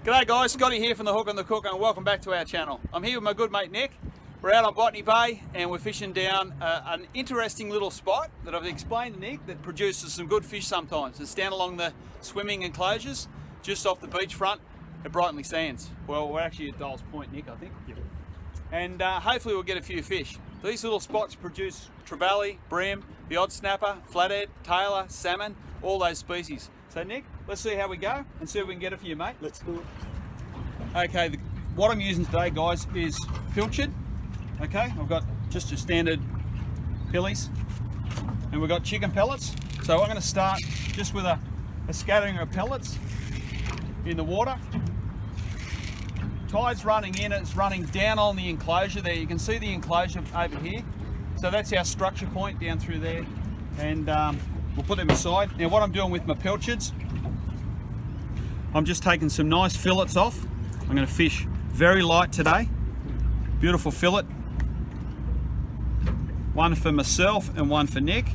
G'day guys, Scotty here from the Hook and the Ccok, and welcome back to our channel. I'm here with my good mate Nick. We're out on Botany Bay and we're fishing down an interesting little spot that I've explained to Nick that produces some good fish sometimes. It's down along the swimming enclosures, just off the beachfront at Brightonley Sands. Well, we're actually at Dole's Point, Nick, I think. Yep. And hopefully we'll get a few fish. These little spots produce trevally, bream, the odd snapper, flathead, tailor, salmon, all those species. So Nick, let's see how we go and see if we can get it for you, mate. Let's do it. Okay, what I'm using today, guys, is pilchard. Okay, I've got just a standard pillies, and we've got chicken pellets. So I'm going to start just with a scattering of pellets in the water. Tide's running in, it's running down on the enclosure there. You can see the enclosure over here. So that's our structure point down through there, and we'll put them aside. Now what I'm doing with my pilchards, I'm just taking some nice fillets off. I'm going to fish very light today. Beautiful fillet. One for myself and one for Nick.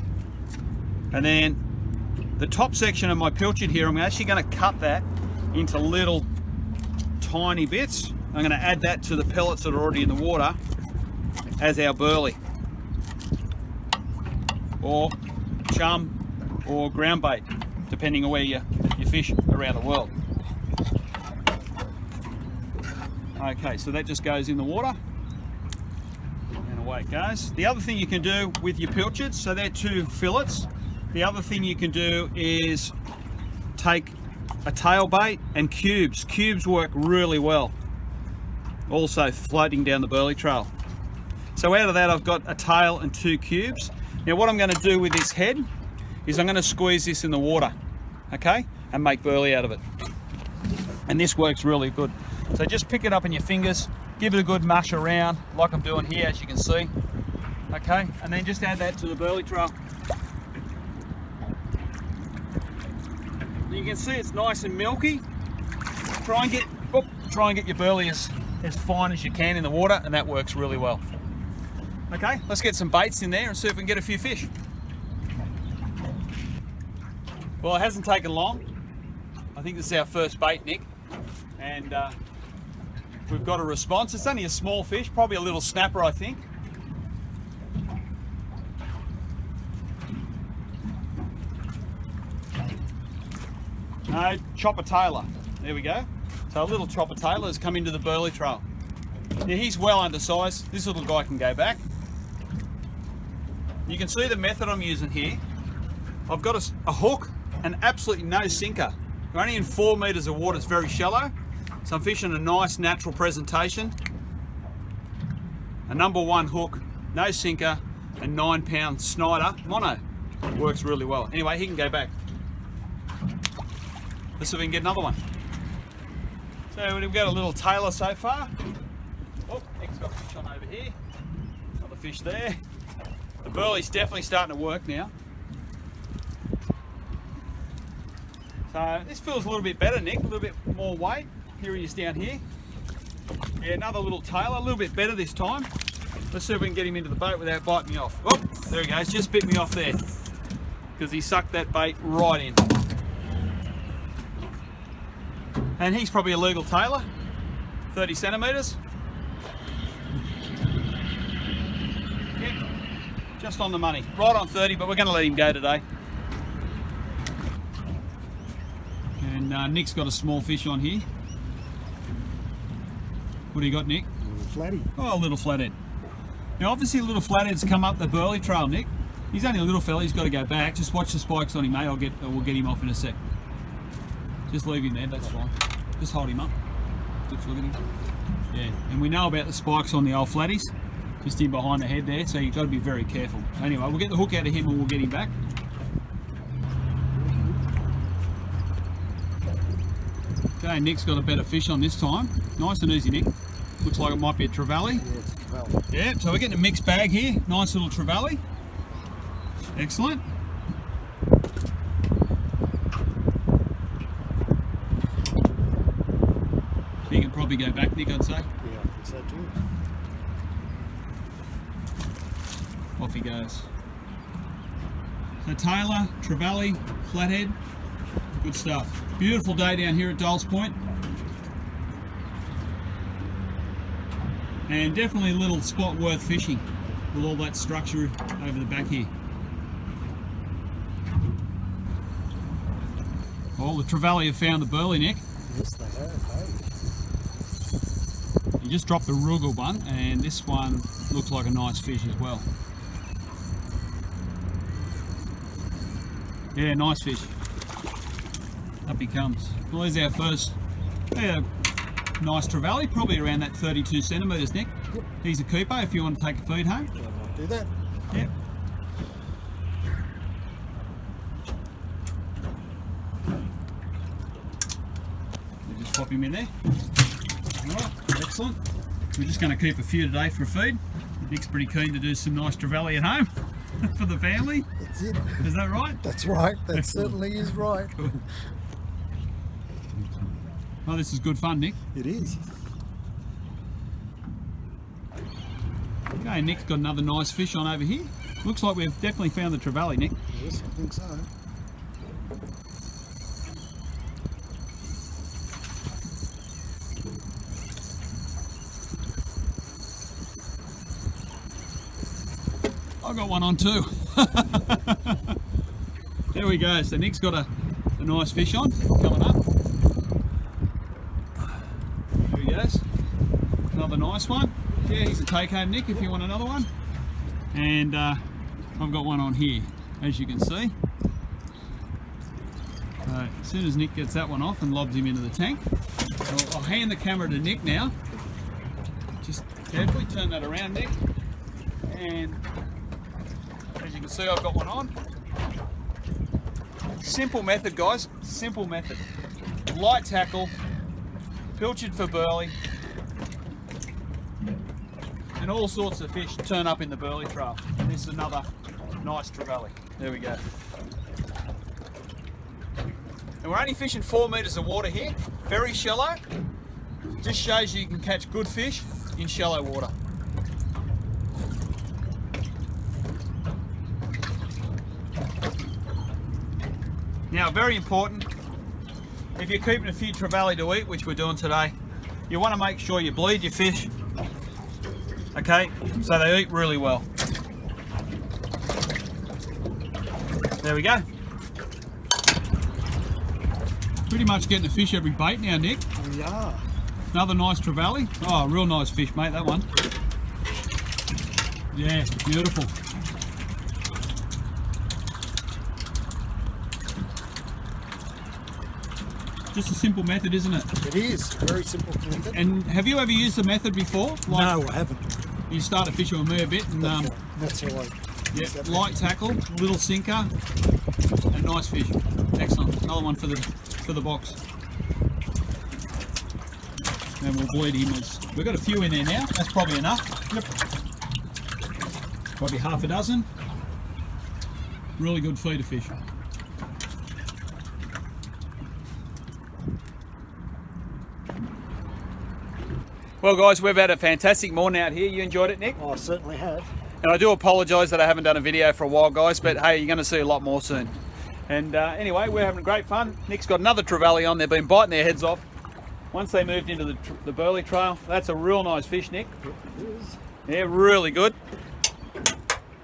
And then the top section of my pilchard here, I'm actually going to cut that into little tiny bits. I'm going to add that to the pellets that are already in the water as our burley, or chum, or ground bait, depending on where you fish around the world. Okay, so that just goes in the water and away it goes. The other thing you can do with your pilchards, so they're two fillets. The other thing you can do is take a tail bait and cubes. Cubes work really well. Also floating down the burley trail. So out of that I've got a tail and two cubes. Now what I'm going to do with this head is I'm going to squeeze this in the water, okay, and make burley out of it. And this works really good. So just pick it up in your fingers, give it a good mush around like I'm doing here, as you can see, okay, and then just add that to the burley trail. You can see it's nice and milky. Try and get your burley as fine as you can in the water, and that works really well. Okay, let's get some baits in there and see if we can get a few fish. Well, it hasn't taken long. I think this is our first bait, Nick, and we've got a response. It's only a small fish, probably a little snapper, I think. No, chopper tailor. There we go. So a little chopper tailor has come into the burley trail. Now he's well undersized. This little guy can go back. You can see the method I'm using here. I've got a hook and absolutely no sinker. We're only in 4 meters of water. It's very shallow. So I'm fishing a nice natural presentation. A number 1 hook, no sinker, and 9-pound Snyder mono. Works really well. Anyway, he can go back. Let's see if we can get another one. So we've got a little tailor so far. Oh, Nick's got a fish on over here. Another fish there. The burley's definitely starting to work now. So this feels a little bit better, Nick, a little bit more weight. Here he is down here. Yeah, another little tailor, a little bit better this time. Let's see if we can get him into the boat without biting me off. Oh, there he goes, just bit me off there because he sucked that bait right in. And he's probably a legal tailor, 30 centimetres. Yeah, just on the money, right on 30, but we're going to let him go today. And Nick's got a small fish on here. What do you got, Nick? A little flatty. Oh, a little flathead. Now obviously a little flathead's come up the burley trail, Nick. He's only a little fella, he's got to go back. Just watch the spikes on him, mate. We'll get him off in a sec. Just leave him there, that's fine. Just hold him up. Just look at him. Yeah, and we know about the spikes on the old flatties. Just in behind the head there, so you've got to be very careful. Anyway, we'll get the hook out of him and we'll get him back. Okay, Nick's got a better fish on this time. Nice and easy, Nick. Looks like it might be a trevally. Yeah, it's a trevally. Yeah, so we're getting a mixed bag here. Nice little trevally. Excellent. You can probably go back, Nick, I'd say. Yeah, I think so too. Off he goes. So tailor, trevally, flathead, good stuff. Beautiful day down here at Dole's Point. And definitely a little spot worth fishing with all that structure over the back here. Well, the trevally have found the burley, Nick. Yes, they have, hey. You just dropped the ruggle one, and this one looks like a nice fish as well. Yeah, nice fish. Up he comes. Well, there's our first nice trevally, probably around that 32 centimetres, Nick. Yep. He's a keeper if you want to take a feed home. Yeah, I might do that. Yep. We'll just pop him in there. Alright, excellent. We're just going to keep a few today for a feed. Nick's pretty keen to do some nice trevally at home for the family. That's it. Is that right? That's right. That certainly is right. Oh, this is good fun, Nick. It is. Okay, Nick's got another nice fish on over here. Looks like we've definitely found the trevally, Nick. Yes, I think so. I got one on too. There we go. So Nick's got a nice fish on coming up. There he goes. Another nice one. Yeah, he's a take home, Nick, if you want another one. And I've got one on here, as you can see. So as soon as Nick gets that one off and lobs him into the tank, I'll hand the camera to Nick now. Just carefully turn that around, Nick. And as you can see, I've got one on. Simple method, guys. Simple method. Light tackle, pilchard for burley, and all sorts of fish turn up in the burley trail. And this is another nice trevally. There we go. And we're only fishing 4 metres of water here. Very shallow. Just shows you can catch good fish in shallow water. Now, very important, if you're keeping a few trevally to eat, which we're doing today, you want to make sure you bleed your fish, okay, so they eat really well. There we go. Pretty much getting a fish every bait now, Nick. We are. Another nice trevally. Oh, real nice fish, mate, that one. Yeah, beautiful. Just a simple method, isn't it? It is. Very simple method. And have you ever used the method before? Like, No, I haven't. you start to fish with me a bit, and That's how I yeah, use that light tackle, little sinker, and nice fish. Excellent. Another one for the box. And we'll bleed him. We've got a few in there now. That's probably enough. Yep. Probably half a dozen. Really good feeder fish. Well guys, we've had a fantastic morning out here. You enjoyed it, Nick? Oh, I certainly have. And I do apologise that I haven't done a video for a while, guys, but hey, you're going to see a lot more soon. And anyway, we're having great fun. Nick's got another trevally on. They've been biting their heads off. Once they moved into the burley trail, that's a real nice fish, Nick. It is. Yeah, really good.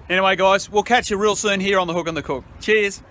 Anyway, guys, we'll catch you real soon here on the Hook and the Cook. Cheers.